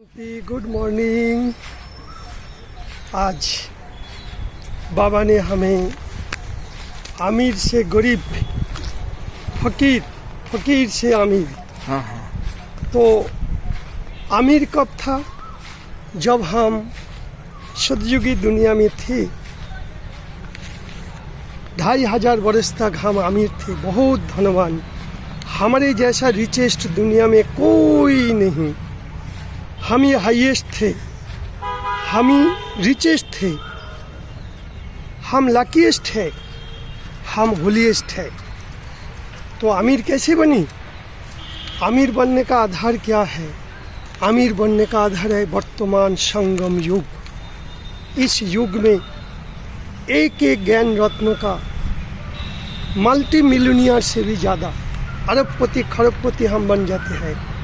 Good morning. आज बाबा ने हमें अमीर से गरीब, फकीर, फकीर से अमीर। तो अमीर कब था? जब हम सतयुगी दुनिया में थे। 2500 वर्ष तक हम अमीर थे, बहुत धनवान। हमारे जैसा रिचेस्ट दुनिया में कोई नहीं। हम ही हाईएस्ट थे, हम ही रिचेस्ट थे, हम लकीएस्ट है, हम होलीएस्ट है। तो अमीर कैसे बनी? अमीर बनने का आधार क्या है? अमीर बनने का आधार है वर्तमान संगम युग। इस युग में एक एक ज्ञान रत्नों का मल्टी मिलियनियर से भी ज़्यादा, अरबपति खरबपति हम बन जाते हैं।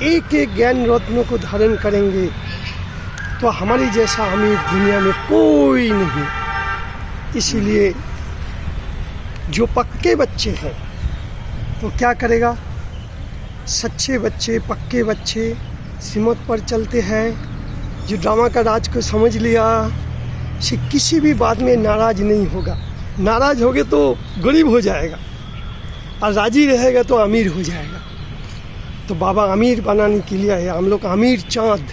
एक एक ज्ञान रत्नों को धारण करेंगे तो हमारे जैसा अमीर दुनिया में कोई नहीं। इसीलिए जो पक्के बच्चे हैं तो क्या करेगा? सच्चे बच्चे, पक्के बच्चे सिमत पर चलते हैं। जो ड्रामा का राज को समझ लिया, से किसी भी बात में नाराज नहीं होगा। नाराज होगे तो गरीब हो जाएगा, और राजी रहेगा तो अमीर हो जाएगा। तो बाबा अमीर बनाने के लिए है। हम लोग अमीर चाँद,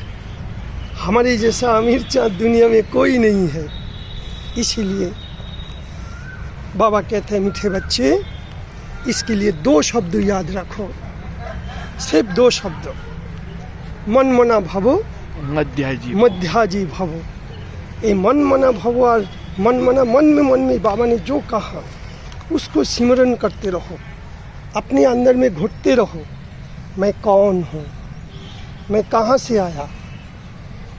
हमारे जैसा अमीर चाँद दुनिया में कोई नहीं है। इसीलिए बाबा कहते हैं मीठे बच्चे, इसके लिए 2 शब्द याद रखो, सिर्फ 2 शब्द। मन मना भवो, मध्याजी भवो। ये मन मना भवो और मन मना, मन में बाबा ने जो कहा उसको सिमरन करते रहो, अपने अंदर में घुटते रहो। मैं कौन हूँ, मैं कहाँ से आया,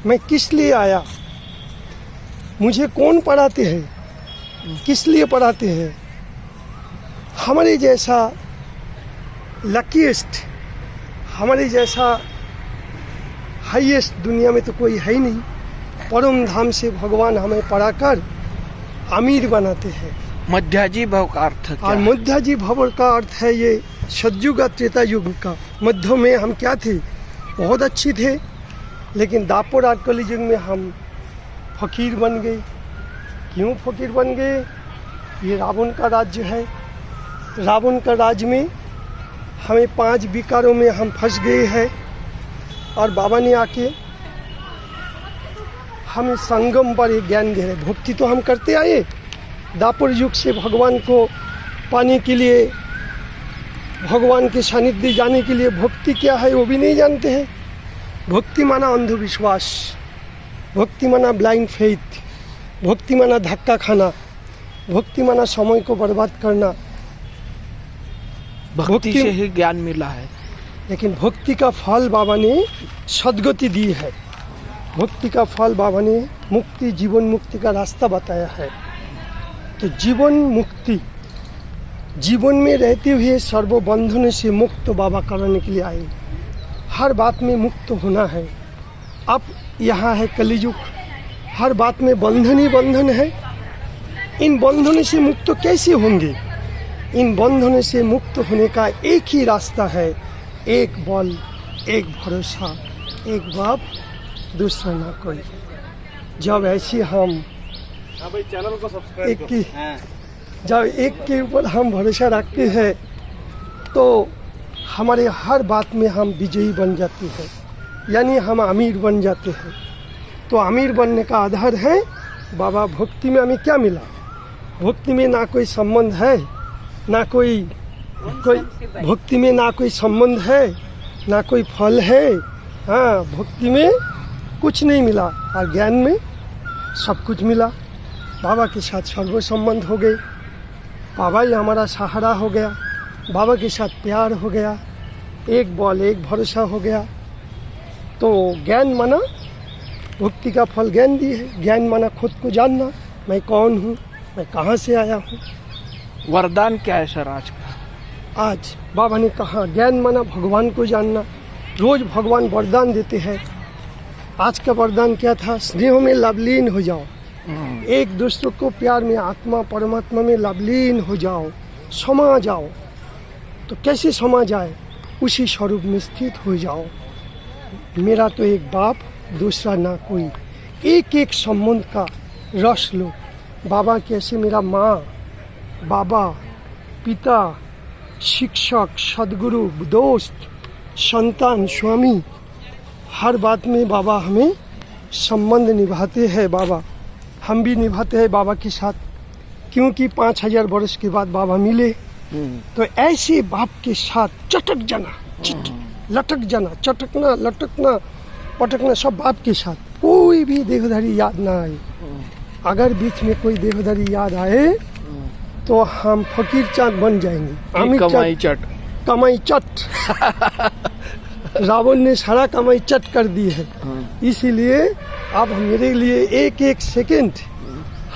मैं किस लिए आया, मुझे कौन पढ़ाते हैं, किस लिए पढ़ाते हैं। हमारे जैसा लकीएस्ट, हमारे जैसा हाईएस्ट दुनिया में तो कोई है ही नहीं। परम धाम से भगवान हमें पढ़ाकर अमीर बनाते हैं। मध्याजी भव का अर्थ क्या? और मध्याजी भव का अर्थ है ये सतयुग और त्रेता युग का। मध्य में हम क्या थे? बहुत अच्छे थे, लेकिन दापर और कलयुग में हम फकीर बन गए। क्यों फकीर बन गए? ये रावण का राज्य है। रावण का राज्य में हमें 5 विकारों में हम फंस गए हैं। और बाबा ने आके हमें संगम पर एक ज्ञान दे रहे। भक्ति तो हम करते आए, दापर युग से भगवान को पाने के लिए, भगवान के सानिध्य जाने के लिए भक्ति क्या है वो भी नहीं जानते हैं। भक्ति माना अंधविश्वास, भक्ति माना ब्लाइंड फेथ, भक्ति माना धक्का खाना, भक्ति माना समय को बर्बाद करना। भक्ति से ही ज्ञान मिला है, लेकिन भक्ति का फल बाबा ने सद्गति दी है। भक्ति का फल बाबा ने मुक्ति, जीवन मुक्ति का रास्ता बताया है। तो जीवन मुक्ति, जीवन में रहते हुए सर्वबंधन से मुक्त बाबा कराने के लिए आए। हर बात में मुक्त होना है। अब यहाँ है कलियुग, हर बात में बंधन ही बंधन है। इन बंधनों से मुक्त कैसे होंगे? इन बंधनों से मुक्त होने का एक ही रास्ता है, एक बल, एक भरोसा, एक बाप, दूसरा ना कोई। जब ऐसे हम जब एक के ऊपर हम भरोसा रखते हैं तो हमारे हर बात में हम विजयी बन जाते हैं, यानी हम अमीर बन जाते हैं। तो अमीर बनने का आधार है बाबा। भक्ति में हमें क्या मिला? भक्ति में ना कोई संबंध है, ना कोई भक्ति में ना कोई संबंध है, ना कोई फल है। हाँ, भक्ति में कुछ नहीं मिला, और ज्ञान में सब कुछ मिला। बाबा के साथ सर्व संबंध हो गए, बाबा ही हमारा सहारा हो गया, बाबा के साथ प्यार हो गया, एक बल, एक भरोसा हो गया। तो ज्ञान माना, भक्ति का फल ज्ञान दी है। ज्ञान माना खुद को जानना, मैं कौन हूँ, मैं कहाँ से आया हूँ। वरदान क्या है सर आज का? आज बाबा ने कहा ज्ञान माना भगवान को जानना। रोज भगवान वरदान देते हैं। आज का वरदान क्या था? स्नेह में लवलीन हो जाओ, एक दूसरे को प्यार में, आत्मा परमात्मा में लवलीन हो जाओ, समा जाओ। तो कैसे समा जाए? उसी स्वरूप में स्थित हो जाओ। मेरा तो एक बाप दूसरा ना कोई, एक एक संबंध का रस लो। बाबा कैसे मेरा माँ, बाबा, पिता, शिक्षक, सदगुरु, दोस्त, संतान, स्वामी, हर बात में बाबा हमें संबंध निभाते हैं। बाबा हम भी निभाते हैं बाबा के साथ, क्योंकि 5000 वर्ष के बाद बाबा मिले। तो ऐसे बाप के साथ चटक जाना, लटक जाना, चटकना, लटकना, पटकना, सब बाप के साथ। कोई भी देहधारी याद ना आए। अगर बीच में कोई देहधारी याद आए तो हम फकीर चाँद बन जाएंगे। अमित कमाई चट, कमाई चट। रावण ने सारा कमाई चट कर दी है। इसीलिए अब मेरे लिए एक एक सेकंड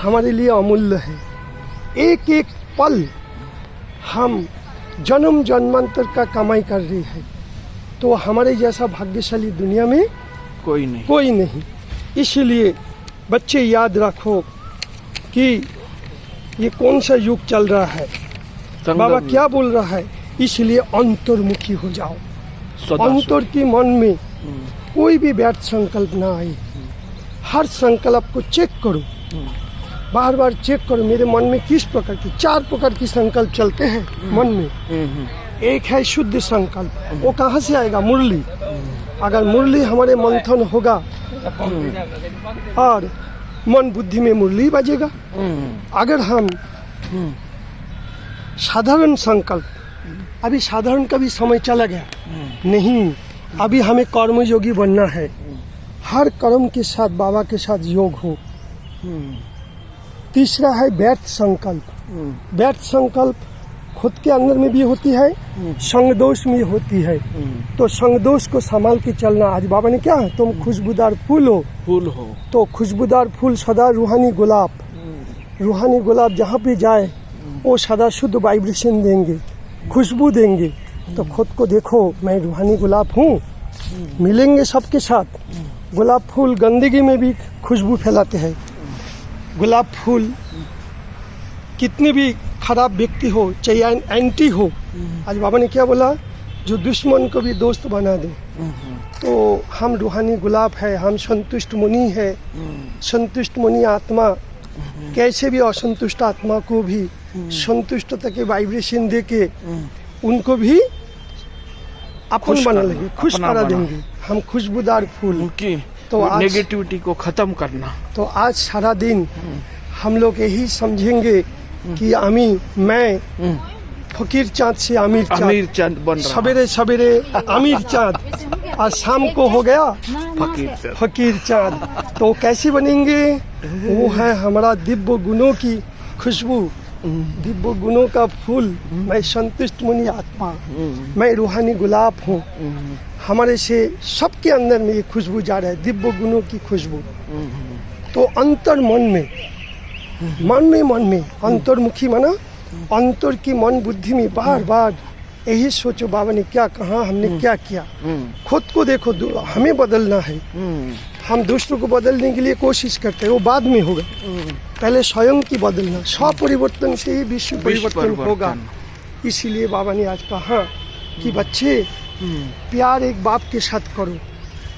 हमारे लिए अमूल्य है। एक एक पल हम जन्म जन्मांतर का कमाई कर रही है। तो हमारे जैसा भाग्यशाली दुनिया में कोई नहीं। कोई नहीं। इसलिए बच्चे याद रखो कि ये कौन सा युग चल रहा है, बाबा क्या बोल रहा है। इसलिए अंतर्मुखी हो जाओ। अंतर की मन में कोई भी व्यर्थ संकल्प ना आए। हर संकल्प को चेक करो, बार बार चेक करो मेरे मन में किस प्रकार की, 4 प्रकार की संकल्प चलते हैं मन में। एक है शुद्ध संकल्प, वो कहाँ से आएगा? मुरली। अगर मुरली हमारे मंथन होगा और मन बुद्धि में मुरली बजेगा। अगर हम साधारण संकल्प, अभी साधारण का भी समय चला गया नहीं, अभी हमें कर्मयोगी बनना है। हर कर्म के साथ बाबा के साथ योग हो। तीसरा है व्यर्थ संकल्प। व्यर्थ संकल्प खुद के अंदर में भी होती है, संग दोष में होती है। तो संग दोष को संभाल के चलना। आज बाबा ने क्या है, तुम खुशबूदार फूल हो। तो खुशबूदार फूल सदा रूहानी गुलाब, रूहानी गुलाब जहाँ पे जाए वो सदा शुद्ध वाइब्रेशन देंगे, खुशबू देंगे। तो खुद को देखो, मैं रूहानी गुलाब हूँ, मिलेंगे सबके साथ। गुलाब फूल गंदगी में भी खुशबू फैलाते हैं। गुलाब फूल कितने भी खराब व्यक्ति हो, चाहे एंटी हो, आज बाबा ने क्या बोला, जो दुश्मन को भी दोस्त बना दे। तो हम रूहानी गुलाब है, हम संतुष्ट मुनि है। संतुष्ट मुनि आत्मा कैसे भी असंतुष्ट आत्मा को भी संतुष्टता के वाइब्रेशन दे के उनको भी अपन बना लेंगे, खुश करा देंगे। हम खुशबूदार फूल उनकी तो आज नेगेटिविटी को खत्म करना। तो आज सारा दिन हम लोग यही समझेंगे कि मैं फकीर चाँद से अमीर चाँद बन रहा। सवेरे सवेरे अमीर चाँद और शाम को हो गया फकीर चाँद। तो कैसे बनेंगे? वो है हमारा दिव्य गुणों की खुशबू, दिव्य गुणों का फूल। मैं संतुष्ट मुनि आत्मा, मैं रूहानी गुलाब हूँ। हमारे से सबके अंदर में ये खुशबू जा रहा है, दिव्य गुणों की खुशबू। तो अंतर मन में अंतर्मुखी माना अंतर की मन बुद्धि में बार बार यही सोचो, बाबा ने क्या कहा, हमने क्या किया। खुद को देखो, हमें बदलना है। हम दूसरों को बदलने के लिए कोशिश करते हैं, वो बाद में होगा। पहले स्वयं की बदलना, स्व परिवर्तन से ही विश्व परिवर्तन होगा। इसीलिए बाबा ने आज कहा कि बच्चे प्यार एक बाप के साथ करो,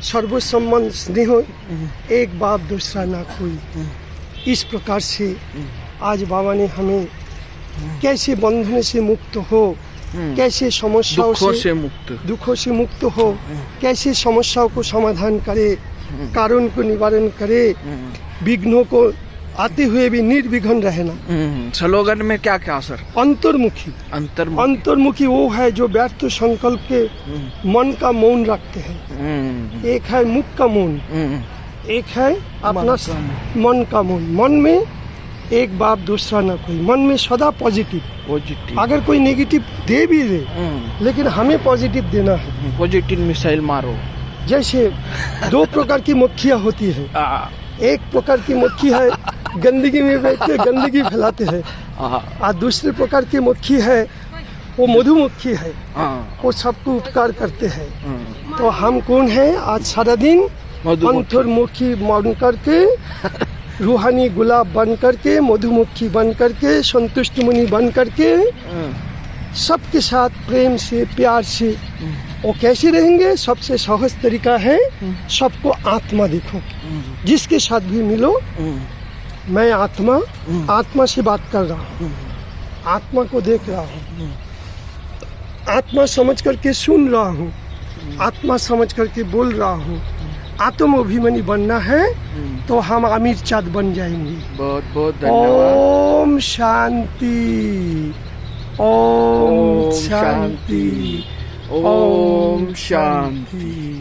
सर्व संबंध स्नेह एक बाप दूसरा ना कोई। इस प्रकार से आज बाबा ने हमें कैसे बंधन से मुक्त हो, कैसे समस्याओं दुखों से मुक्त हो, कैसे समस्याओं को समाधान करे, कारण को निवारण करे, विघ्नों को आते हुए भी निर्विघ्न रहना। स्लोगन में क्या क्या सर? अंतर्मुखी वो है जो व्यर्थ संकल्प के मन का मौन रखते हैं। एक है मुख का मौन, एक है अपना मन का मौन। मन में एक बाप दूसरा ना कोई, मन में सदा पॉजिटिव। अगर कोई नेगेटिव दे भी दे, लेकिन हमें पॉजिटिव देना है। पॉजिटिव मिसाइल मारो। जैसे 2 प्रकार की मक्खियाँ होती है। एक प्रकार की मक्खी है गंदगी में बैठ के गंदगी फैलाते हैं, और दूसरे प्रकार की मक्खी है वो मधुमक्खी है, वो सबको उपकार करते हैं। तो हम कौन है? आज सारा दिन अंतर्मुखी बन करके, रूहानी गुलाब बन करके, मधुमक्खी बन करके, संतुष्ट मुनि बन करके, सबके साथ प्रेम से प्यार से वो कैसे रहेंगे? सबसे सहज तरीका है सबको आत्मा देखो, जिसके साथ भी मिलो मैं आत्मा, आत्मा से बात कर रहा हूँ, आत्मा को देख रहा हूँ, आत्मा समझ करके सुन रहा हूँ, आत्मा समझ करके बोल रहा हूँ। आत्म अभिमानी बनना है तो हम आमिर चाँद बन जाएंगे। बहुत बहुत धन्यवाद। ओम शांति, ओम शांति, ओम शांति।